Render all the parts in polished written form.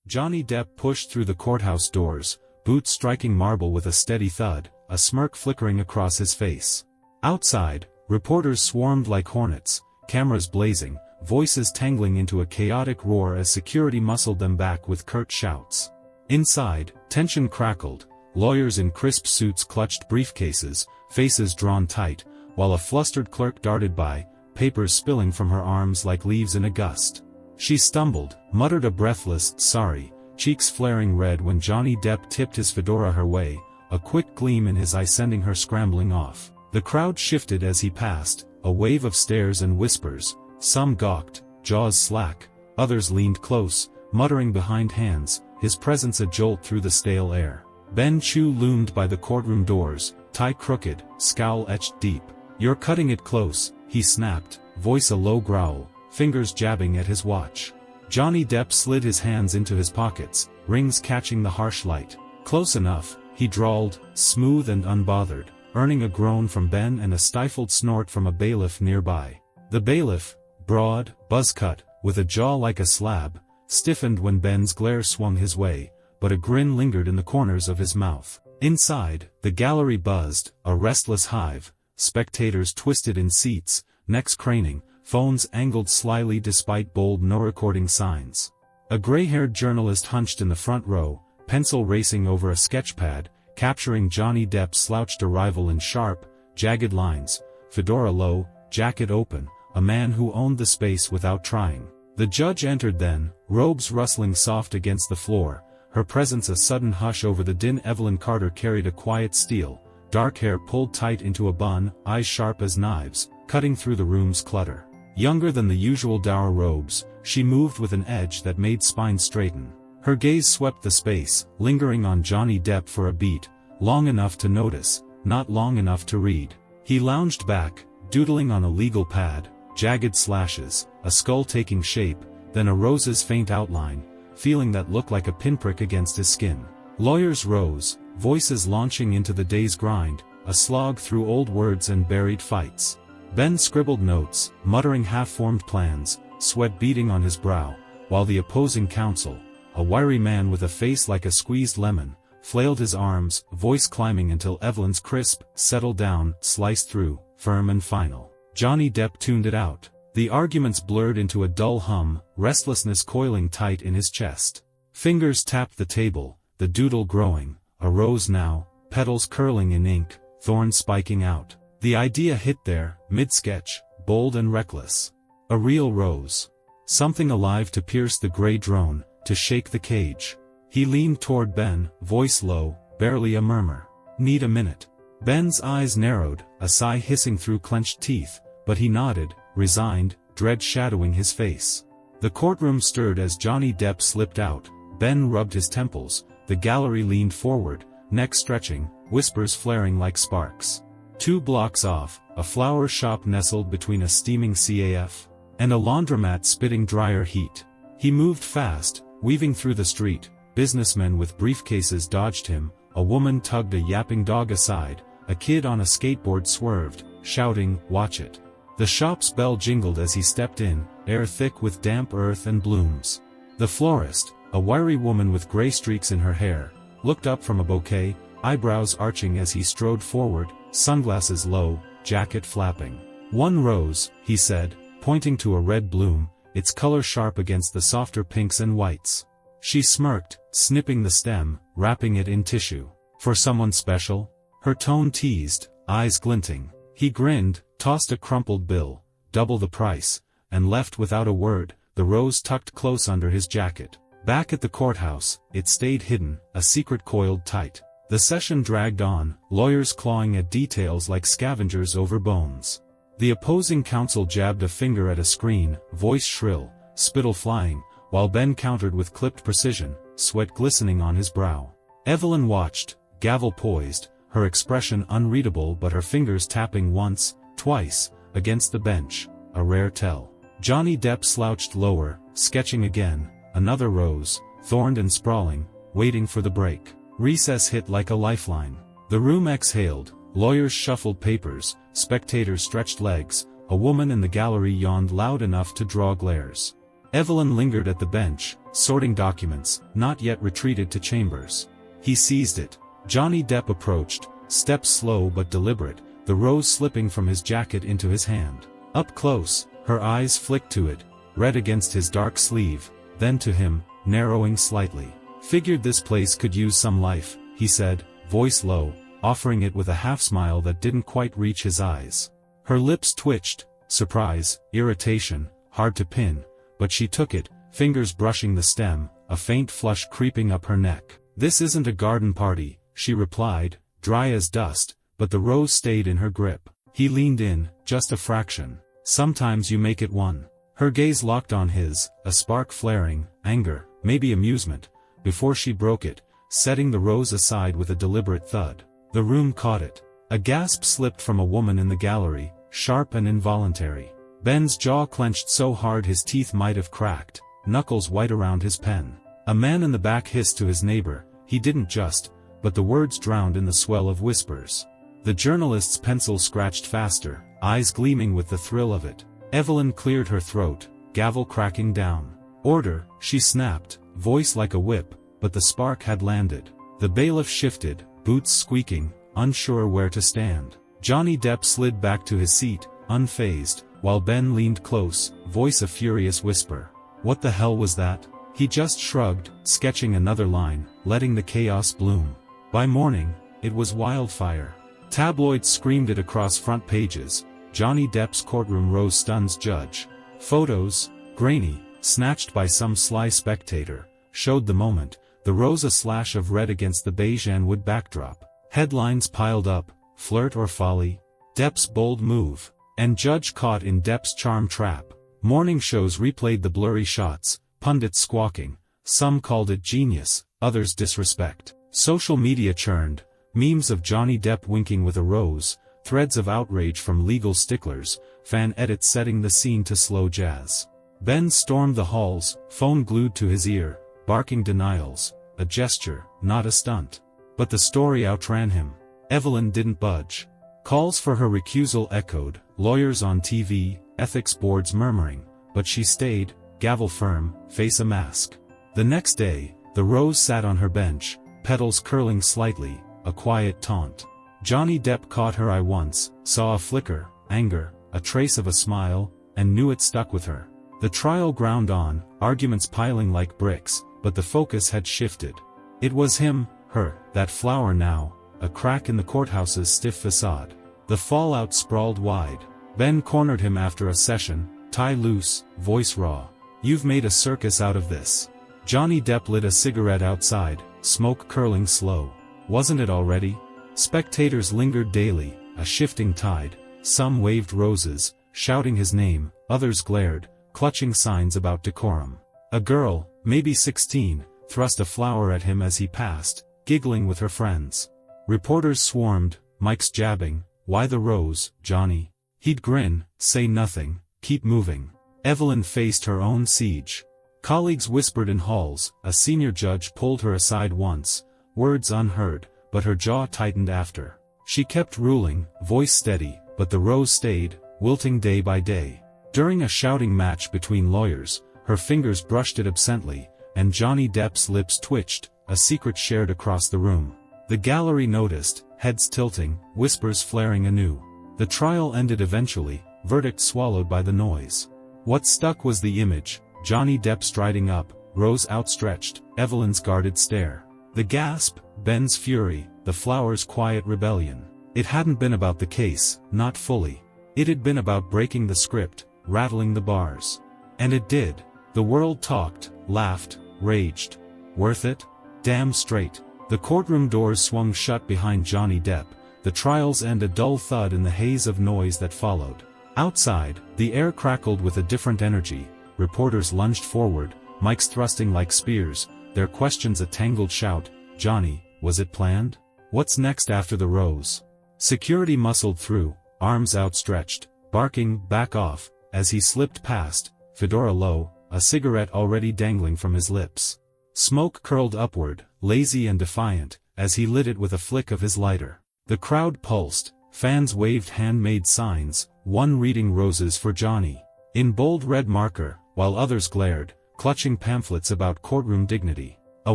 Johnny Depp pushed through the courthouse doors, boots striking marble with a steady thud, a smirk flickering across his face. Outside, reporters swarmed like hornets, cameras blazing, voices tangling into a chaotic roar as security muscled them back with curt shouts. Inside, tension crackled, lawyers in crisp suits clutched briefcases, faces drawn tight, while a flustered clerk darted by, papers spilling from her arms like leaves in a gust. She stumbled, muttered a breathless "sorry," cheeks flaring red when Johnny Depp tipped his fedora her way, a quick gleam in his eye sending her scrambling off. The crowd shifted as he passed, a wave of stares and whispers. Some gawked, jaws slack, others leaned close, muttering behind hands, his presence a jolt through the stale air. Ben Chu loomed by the courtroom doors, tie crooked, scowl etched deep. "You're cutting it close," he snapped, voice a low growl, fingers jabbing at his watch. Johnny Depp slid his hands into his pockets, rings catching the harsh light. "Close enough," he drawled, smooth and unbothered, earning a groan from Ben and a stifled snort from a bailiff nearby. The bailiff, broad, buzz-cut, with a jaw like a slab, stiffened when Ben's glare swung his way, but a grin lingered in the corners of his mouth. Inside, the gallery buzzed, a restless hive, spectators twisted in seats, necks craning, phones angled slyly despite bold no-recording signs. A gray-haired journalist hunched in the front row, pencil racing over a sketchpad, capturing Johnny Depp's slouched arrival in sharp, jagged lines, fedora low, jacket open, a man who owned the space without trying. The judge entered then, robes rustling soft against the floor, her presence a sudden hush over the din. Evelyn Carter carried a quiet steel, dark hair pulled tight into a bun, eyes sharp as knives, cutting through the room's clutter. Younger than the usual dour robes, she moved with an edge that made spine straighten. Her gaze swept the space, lingering on Johnny Depp for a beat, long enough to notice, not long enough to read. He lounged back, doodling on a legal pad, jagged slashes, a skull taking shape, then a rose's faint outline, feeling that looked like a pinprick against his skin. Lawyers rose, voices launching into the day's grind, a slog through old words and buried fights. Ben scribbled notes, muttering half-formed plans, sweat beading on his brow, while the opposing counsel, a wiry man with a face like a squeezed lemon, flailed his arms, voice climbing until Evelyn's crisp, settle down, sliced through, firm and final. Johnny Depp tuned it out. The arguments blurred into a dull hum, restlessness coiling tight in his chest. Fingers tapped the table, the doodle growing, a rose now, petals curling in ink, thorns spiking out. The idea hit there, mid-sketch, bold and reckless. A real rose. Something alive to pierce the gray drone, to shake the cage. He leaned toward Ben, voice low, barely a murmur. "Need a minute." Ben's eyes narrowed, a sigh hissing through clenched teeth, but he nodded, resigned, dread shadowing his face. The courtroom stirred as Johnny Depp slipped out. Ben rubbed his temples, the gallery leaned forward, neck stretching, whispers flaring like sparks. 2 blocks off, a flower shop nestled between a steaming CAF and a laundromat spitting drier heat. He moved fast, weaving through the street. Businessmen with briefcases dodged him, a woman tugged a yapping dog aside, a kid on a skateboard swerved, shouting, "Watch it." The shop's bell jingled as he stepped in, air thick with damp earth and blooms. The florist, a wiry woman with gray streaks in her hair, looked up from a bouquet, eyebrows arching as he strode forward, sunglasses low, jacket flapping. "1 rose," he said, pointing to a red bloom, its color sharp against the softer pinks and whites. She smirked, snipping the stem, wrapping it in tissue. "For someone special?" Her tone teased, eyes glinting. He grinned, tossed a crumpled bill, double the price, and left without a word, the rose tucked close under his jacket. Back at the courthouse, it stayed hidden, a secret coiled tight. The session dragged on, lawyers clawing at details like scavengers over bones. The opposing counsel jabbed a finger at a screen, voice shrill, spittle flying, while Ben countered with clipped precision, sweat glistening on his brow. Evelyn watched, gavel poised, her expression unreadable but her fingers tapping once, twice, against the bench, a rare tell. Johnny Depp slouched lower, sketching again, another rose, thorned and sprawling, waiting for the break. Recess hit like a lifeline. The room exhaled, lawyers shuffled papers, spectators stretched legs, a woman in the gallery yawned loud enough to draw glares. Evelyn lingered at the bench, sorting documents, not yet retreated to chambers. He seized it. Johnny Depp approached, steps slow but deliberate, the rose slipping from his jacket into his hand. Up close, her eyes flicked to it, red against his dark sleeve, then to him, narrowing slightly. "Figured this place could use some life," he said, voice low, offering it with a half-smile that didn't quite reach his eyes. Her lips twitched, surprise, irritation, hard to pin, but she took it, fingers brushing the stem, a faint flush creeping up her neck. "This isn't a garden party," she replied, dry as dust, but the rose stayed in her grip. He leaned in, just a fraction. "Sometimes you make it one." Her gaze locked on his, a spark flaring, anger, maybe amusement, before she broke it, setting the rose aside with a deliberate thud. The room caught it. A gasp slipped from a woman in the gallery, sharp and involuntary. Ben's jaw clenched so hard his teeth might have cracked, knuckles white around his pen. A man in the back hissed to his neighbor, he didn't just, but the words drowned in the swell of whispers. The journalist's pencil scratched faster, eyes gleaming with the thrill of it. Evelyn cleared her throat, gavel cracking down. "Order," she snapped, voice like a whip, but the spark had landed. The bailiff shifted, boots squeaking, unsure where to stand. Johnny Depp slid back to his seat, unfazed, while Ben leaned close, voice a furious whisper. "What the hell was that?" He just shrugged, sketching another line, letting the chaos bloom. By morning, it was wildfire. Tabloids screamed it across front pages. Johnny Depp's courtroom rose stuns judge. Photos, grainy, snatched by some sly spectator, showed the moment, the rose a slash of red against the beige and wood backdrop. Headlines piled up, flirt or folly, Depp's bold move, and judge caught in Depp's charm trap. Morning shows replayed the blurry shots, pundits squawking, some called it genius, others disrespect. Social media churned, memes of Johnny Depp winking with a rose, threads of outrage from legal sticklers, fan edits setting the scene to slow jazz. Ben stormed the halls, phone glued to his ear, barking denials, a gesture, not a stunt. But the story outran him. Evelyn didn't budge. Calls for her recusal echoed, lawyers on TV, ethics boards murmuring, but she stayed, gavel firm, face a mask. The next day, the rose sat on her bench, petals curling slightly, a quiet taunt. Johnny Depp caught her eye once, saw a flicker, anger, a trace of a smile, and knew it stuck with her. The trial ground on, arguments piling like bricks, but the focus had shifted. It was him, her, that flower now, a crack in the courthouse's stiff facade. The fallout sprawled wide. Ben cornered him after a session, tie loose, voice raw. "You've made a circus out of this." Johnny Depp lit a cigarette outside, smoke curling slow. Wasn't it already? Spectators lingered daily, a shifting tide. Some waved roses, shouting his name, others glared, clutching signs about decorum. A girl, maybe 16, thrust a flower at him as he passed, giggling with her friends. Reporters swarmed, mics jabbing, "Why the rose, Johnny?" He'd grin, say nothing, keep moving. Evelyn faced her own siege. Colleagues whispered in halls, a senior judge pulled her aside once, words unheard, but her jaw tightened after. She kept ruling, voice steady, but the rose stayed, wilting day by day. During a shouting match between lawyers, her fingers brushed it absently, and Johnny Depp's lips twitched, a secret shared across the room. The gallery noticed, heads tilting, whispers flaring anew. The trial ended eventually, verdict swallowed by the noise. What stuck was the image, Johnny Depp striding up, rose outstretched, Evelyn's guarded stare. The gasp, Ben's fury, the flower's quiet rebellion. It hadn't been about the case, not fully. It had been about breaking the script, rattling the bars. And it did. The world talked, laughed, raged. Worth it? Damn straight. The courtroom doors swung shut behind Johnny Depp, the trial's end a dull thud in the haze of noise that followed. Outside, the air crackled with a different energy. Reporters lunged forward, mics thrusting like spears, their questions a tangled shout. "Johnny, was it planned? What's next after the rose?" Security muscled through, arms outstretched, barking, "Back off," as he slipped past, fedora low, a cigarette already dangling from his lips. Smoke curled upward, lazy and defiant, as he lit it with a flick of his lighter. The crowd pulsed, fans waved handmade signs, one reading roses for Johnny in bold red marker, while others glared, clutching pamphlets about courtroom dignity. A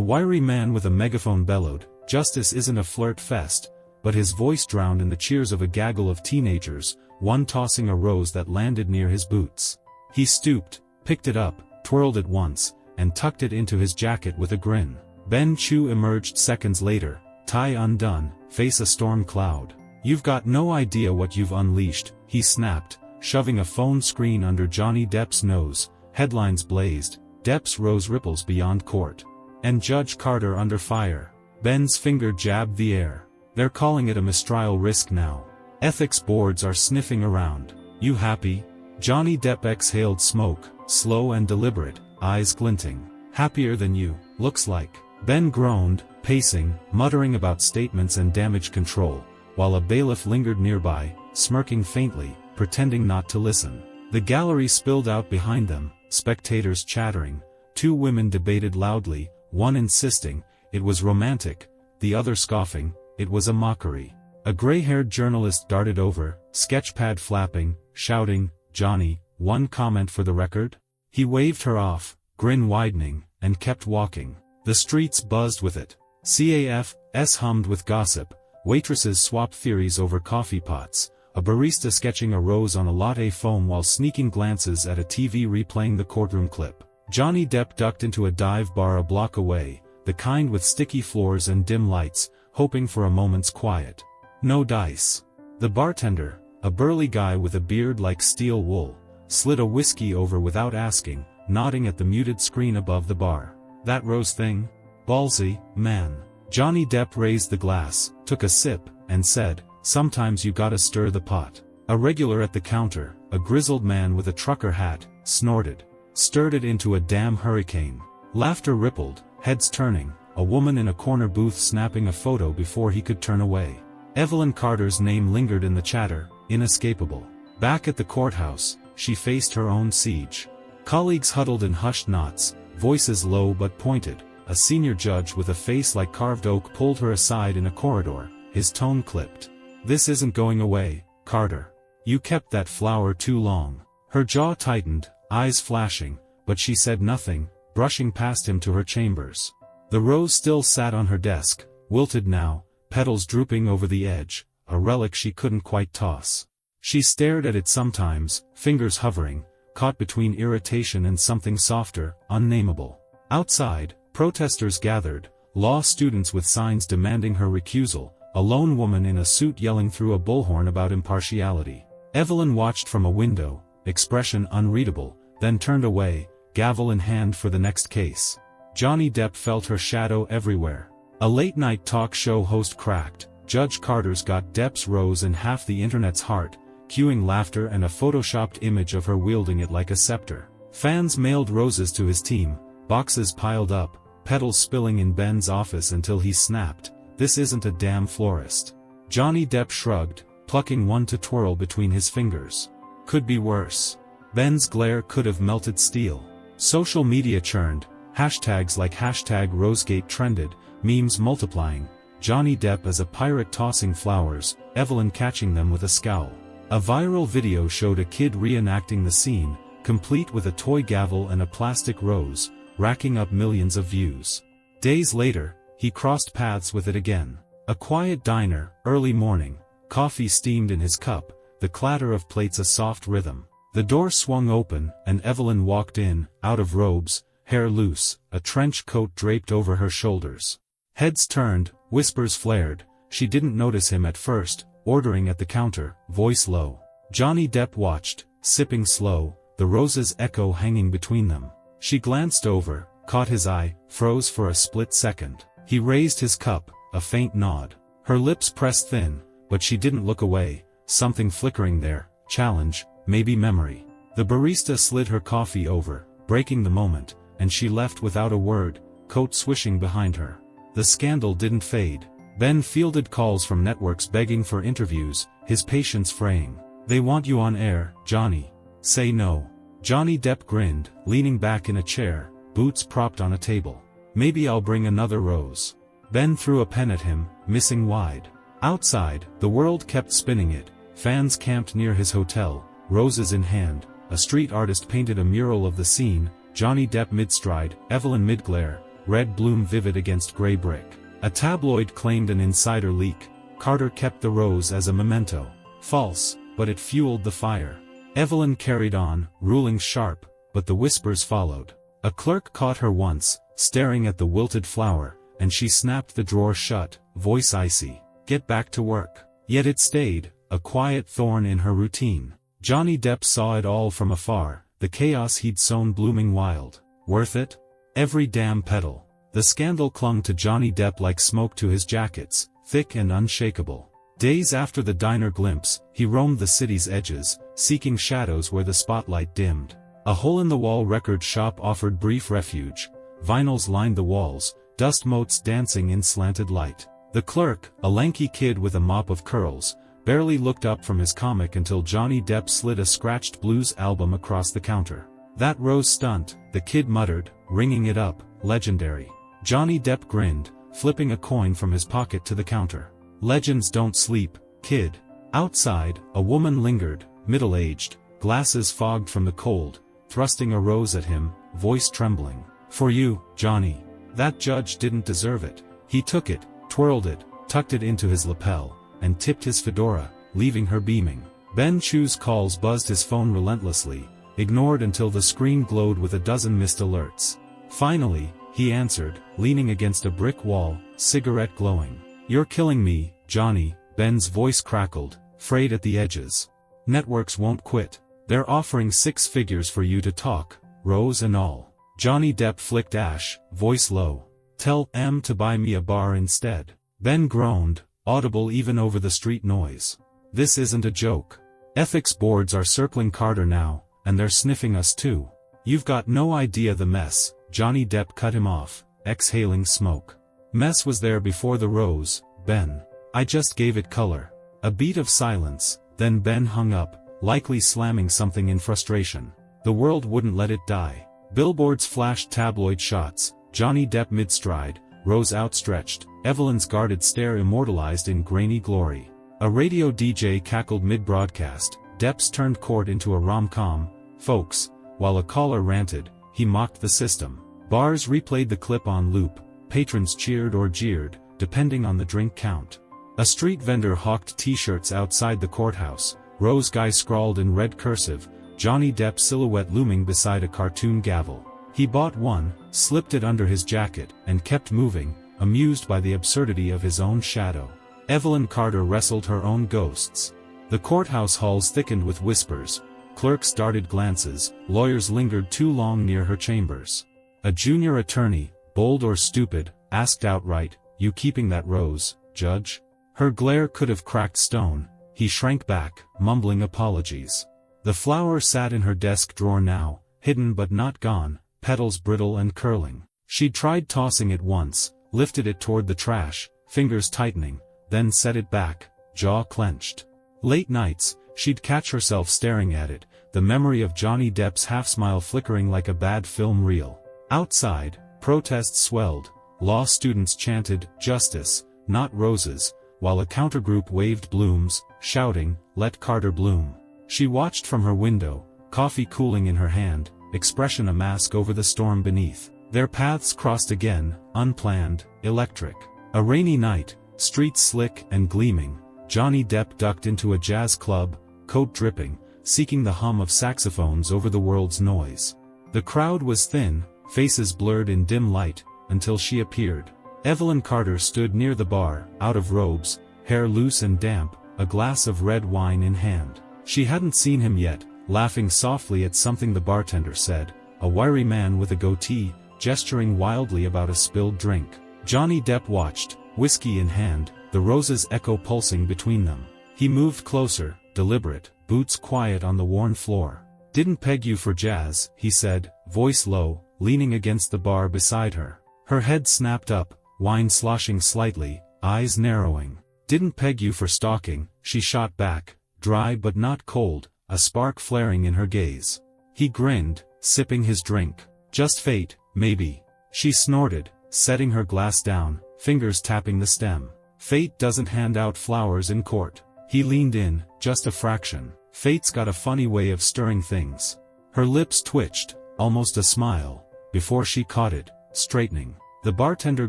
wiry man with a megaphone bellowed, "Justice isn't a flirt fest," but his voice drowned in the cheers of a gaggle of teenagers, one tossing a rose that landed near his boots. He stooped, picked it up, twirled it once, and tucked it into his jacket with a grin. Ben Chu emerged seconds later, tie undone, face a storm cloud. "You've got no idea what you've unleashed," he snapped, shoving a phone screen under Johnny Depp's nose. Headlines blazed, "Depp's rose ripples beyond court," and "Judge Carter under fire." Ben's finger jabbed the air. "They're calling it a mistrial risk now. Ethics boards are sniffing around. You happy?" Johnny Depp exhaled smoke, slow and deliberate, eyes glinting. "Happier than you, looks like." Ben groaned, pacing, muttering about statements and damage control, while a bailiff lingered nearby, smirking faintly, pretending not to listen. The gallery spilled out behind them, spectators chattering. Two women debated loudly, one insisting it was romantic, the other scoffing it was a mockery. A gray-haired journalist darted over, sketchpad flapping, shouting, "Johnny, one comment for the record?" He waved her off, grin widening, and kept walking. The streets buzzed with it. CAF's hummed with gossip, waitresses swapped theories over coffee pots, a barista sketching a rose on a latte foam while sneaking glances at a TV replaying the courtroom clip. Johnny Depp ducked into a dive bar a block away, the kind with sticky floors and dim lights, hoping for a moment's quiet. No dice. The bartender, a burly guy with a beard like steel wool, slid a whiskey over without asking, nodding at the muted screen above the bar. "That rose thing? Ballsy, man." Johnny Depp raised the glass, took a sip, and said, "Sometimes you gotta stir the pot." A regular at the counter, a grizzled man with a trucker hat, snorted. "Stirred it into a damn hurricane." Laughter rippled, heads turning, a woman in a corner booth snapping a photo before he could turn away. Evelyn Carter's name lingered in the chatter, inescapable. Back at the courthouse, she faced her own siege. Colleagues huddled in hushed knots, voices low but pointed. A senior judge with a face like carved oak pulled her aside in a corridor, his tone clipped. "This isn't going away, Carter. You kept that flower too long." Her jaw tightened, eyes flashing, but she said nothing, brushing past him to her chambers. The rose still sat on her desk, wilted now, petals drooping over the edge, a relic she couldn't quite toss. She stared at it sometimes, fingers hovering, caught between irritation and something softer, unnameable. Outside, protesters gathered, law students with signs demanding her recusal, a lone woman in a suit yelling through a bullhorn about impartiality. Evelyn watched from a window, expression unreadable, then turned away, gavel in hand for the next case. Johnny Depp felt her shadow everywhere. A late-night talk show host cracked, "Judge Carter's got Depp's rose in half the internet's heart," cueing laughter and a photoshopped image of her wielding it like a scepter. Fans mailed roses to his team, boxes piled up, petals spilling in Ben's office until he snapped, "This isn't a damn florist." Johnny Depp shrugged, plucking one to twirl between his fingers. "Could be worse." Ben's glare could have melted steel. Social media churned, hashtags like #Rosegate trended, memes multiplying, Johnny Depp as a pirate tossing flowers, Evelyn catching them with a scowl. A viral video showed a kid reenacting the scene, complete with a toy gavel and a plastic rose, racking up millions of views. Days later, he crossed paths with it again. A quiet diner, early morning, coffee steamed in his cup, the clatter of plates a soft rhythm. The door swung open, and Evelyn walked in, out of robes, hair loose, a trench coat draped over her shoulders. Heads turned, whispers flared, she didn't notice him at first, ordering at the counter, voice low. Johnny Depp watched, sipping slow, the roses echo hanging between them. She glanced over, caught his eye, froze for a split second. He raised his cup, a faint nod. Her lips pressed thin, but she didn't look away, something flickering there, challenge, maybe memory. The barista slid her coffee over, breaking the moment, and she left without a word, coat swishing behind her. The scandal didn't fade. Ben fielded calls from networks begging for interviews, his patience fraying. "They want you on air, Johnny. Say no." Johnny Depp grinned, leaning back in a chair, boots propped on a table. "Maybe I'll bring another rose." Ben threw a pen at him, missing wide. Outside, the world kept spinning it, fans camped near his hotel, roses in hand, a street artist painted a mural of the scene, Johnny Depp mid-stride, Evelyn mid-glare, red bloom vivid against grey brick. A tabloid claimed an insider leak. Carter kept the rose as a memento. False, but it fueled the fire. Evelyn carried on, ruling sharp, but the whispers followed. A clerk caught her once, staring at the wilted flower, and she snapped the drawer shut, voice icy. Get back to work. Yet it stayed, a quiet thorn in her routine. Johnny Depp saw it all from afar, the chaos he'd sown blooming wild. Worth it? Every damn petal. The scandal clung to Johnny Depp like smoke to his jackets, thick and unshakable. Days after the diner glimpse, he roamed the city's edges, seeking shadows where the spotlight dimmed. A hole-in-the-wall record shop offered brief refuge. Vinyls lined the walls, dust motes dancing in slanted light. The clerk, a lanky kid with a mop of curls, barely looked up from his comic until Johnny Depp slid a scratched blues album across the counter. That rose stunt, the kid muttered, ringing it up, legendary. Johnny Depp grinned, flipping a coin from his pocket to the counter. Legends don't sleep, kid. Outside, a woman lingered, middle-aged, glasses fogged from the cold, thrusting a rose at him, voice trembling. For you, Johnny. That judge didn't deserve it. He took it, twirled it, tucked it into his lapel, and tipped his fedora, leaving her beaming. Ben Chu's calls buzzed his phone relentlessly, ignored until the screen glowed with a dozen missed alerts. Finally, he answered, leaning against a brick wall, cigarette glowing. You're killing me, Johnny, Ben's voice crackled, frayed at the edges. Networks won't quit. They're offering 6 figures for you to talk, rose and all. Johnny Depp flicked ash, voice low. Tell M to buy me a bar instead. Ben groaned, audible even over the street noise. This isn't a joke. Ethics boards are circling Carter now, and they're sniffing us too. You've got no idea the mess. Johnny Depp cut him off, exhaling smoke. Mess was there before the rose, Ben. I just gave it color. A beat of silence, then Ben hung up, likely slamming something in frustration. The world wouldn't let it die. Billboards flashed tabloid shots, Johnny Depp mid-stride, rose outstretched, Evelyn's guarded stare immortalized in grainy glory. A radio DJ cackled mid-broadcast, Depp's turned court into a rom-com, folks, while a caller ranted, he mocked the system. Bars replayed the clip on loop, patrons cheered or jeered, depending on the drink count. A street vendor hawked t-shirts outside the courthouse, Rose Guy scrawled in red cursive, Johnny Depp silhouette looming beside a cartoon gavel. He bought one, slipped it under his jacket, and kept moving, amused by the absurdity of his own shadow. Evelyn Carter wrestled her own ghosts. The courthouse halls thickened with whispers, clerks darted glances, lawyers lingered too long near her chambers. A junior attorney, bold or stupid, asked outright, "You keeping that rose, Judge?" Her glare could have cracked stone. He shrank back, mumbling apologies. The flower sat in her desk drawer now, hidden but not gone, petals brittle and curling. She'd tried tossing it once, lifted it toward the trash, fingers tightening, then set it back, jaw clenched. Late nights, she'd catch herself staring at it, the memory of Johnny Depp's half-smile flickering like a bad film reel. Outside, protests swelled, law students chanted, "Justice, not roses," while a countergroup waved blooms, shouting, "Let Carter bloom." She watched from her window, coffee cooling in her hand, expression a mask over the storm beneath. Their paths crossed again, unplanned, electric. A rainy night, streets slick and gleaming, Johnny Depp ducked into a jazz club, coat dripping, seeking the hum of saxophones over the world's noise. The crowd was thin, faces blurred in dim light, until she appeared. Evelyn Carter stood near the bar, out of robes, hair loose and damp, a glass of red wine in hand. She hadn't seen him yet, laughing softly at something the bartender said, a wiry man with a goatee, gesturing wildly about a spilled drink. Johnny Depp watched, whiskey in hand, the roses echo pulsing between them. He moved closer, deliberate, boots quiet on the worn floor. "Didn't peg you for jazz," he said, voice low, leaning against the bar beside her. Her head snapped up, wine sloshing slightly, eyes narrowing. "Didn't peg you for stalking," she shot back, dry but not cold, a spark flaring in her gaze. He grinned, sipping his drink. "Just fate, maybe." She snorted, setting her glass down, fingers tapping the stem. "Fate doesn't hand out flowers in court." He leaned in, just a fraction. "Fate's got a funny way of stirring things." Her lips twitched, almost a smile, before she caught it, straightening. The bartender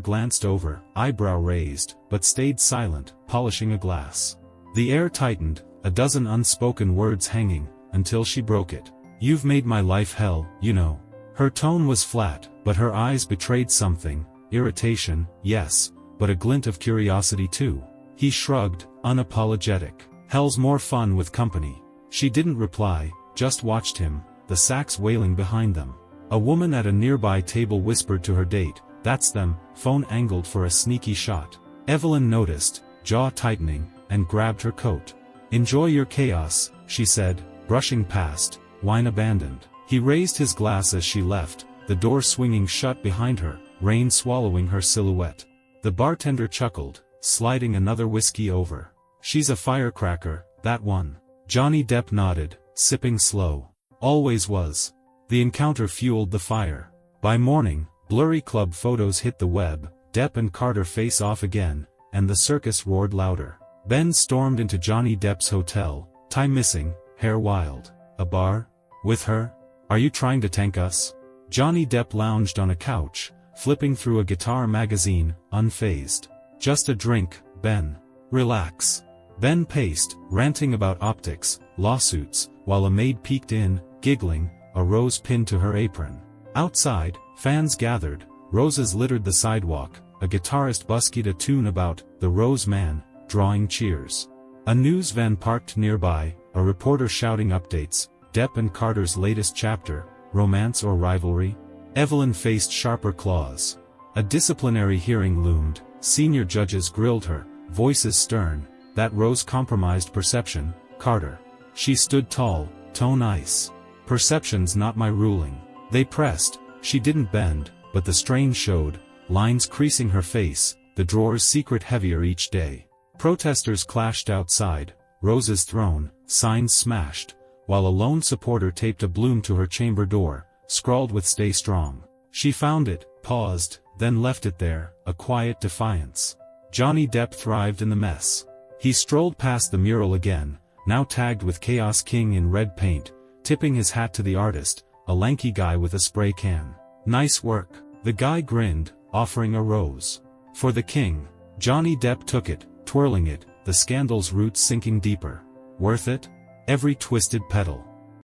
glanced over, eyebrow raised, but stayed silent, polishing a glass. The air tightened, a dozen unspoken words hanging, until she broke it. "You've made my life hell, you know." Her tone was flat, but her eyes betrayed something, irritation, yes, but a glint of curiosity too. He shrugged, unapologetic. "Hell's more fun with company." She didn't reply, just watched him, the sax wailing behind them. A woman at a nearby table whispered to her date, "That's them," phone angled for a sneaky shot. Evelyn noticed, jaw tightening, and grabbed her coat. "Enjoy your chaos," she said, brushing past, wine abandoned. He raised his glass as she left, the door swinging shut behind her, rain swallowing her silhouette. The bartender chuckled, sliding another whiskey over. "She's a firecracker, that one." Johnny Depp nodded, sipping slow. "Always was." The encounter fueled the fire. By morning, blurry club photos hit the web, Depp and Carter face off again, and the circus roared louder. Ben stormed into Johnny Depp's hotel, tie missing, hair wild. "A bar? With her? Are you trying to tank us?" Johnny Depp lounged on a couch, flipping through a guitar magazine, unfazed. "Just a drink, Ben. Relax." Ben paced, ranting about optics, lawsuits, while a maid peeked in, giggling, a rose pinned to her apron. Outside, fans gathered, roses littered the sidewalk, a guitarist buskied a tune about "The Rose Man," drawing cheers. A news van parked nearby, a reporter shouting updates, Depp and Carter's latest chapter, romance or rivalry? Evelyn faced sharper claws. A disciplinary hearing loomed, senior judges grilled her, voices stern. "That rose compromised perception, Carter." She stood tall, tone ice. "Perception's not my ruling." They pressed, she didn't bend, but the strain showed, lines creasing her face, the drawer's secret heavier each day. Protesters clashed outside, roses thrown, signs smashed, while a lone supporter taped a bloom to her chamber door, scrawled with "Stay Strong." She found it, paused, then left it there, a quiet defiance. Johnny Depp thrived in the mess. He strolled past the mural again, now tagged with Chaos King in red paint, tipping his hat to the artist, a lanky guy with a spray can. "Nice work." The guy grinned, offering a rose. "For the king." Johnny Depp took it, twirling it, the scandal's roots sinking deeper. "Worth it?" Every twisted petal.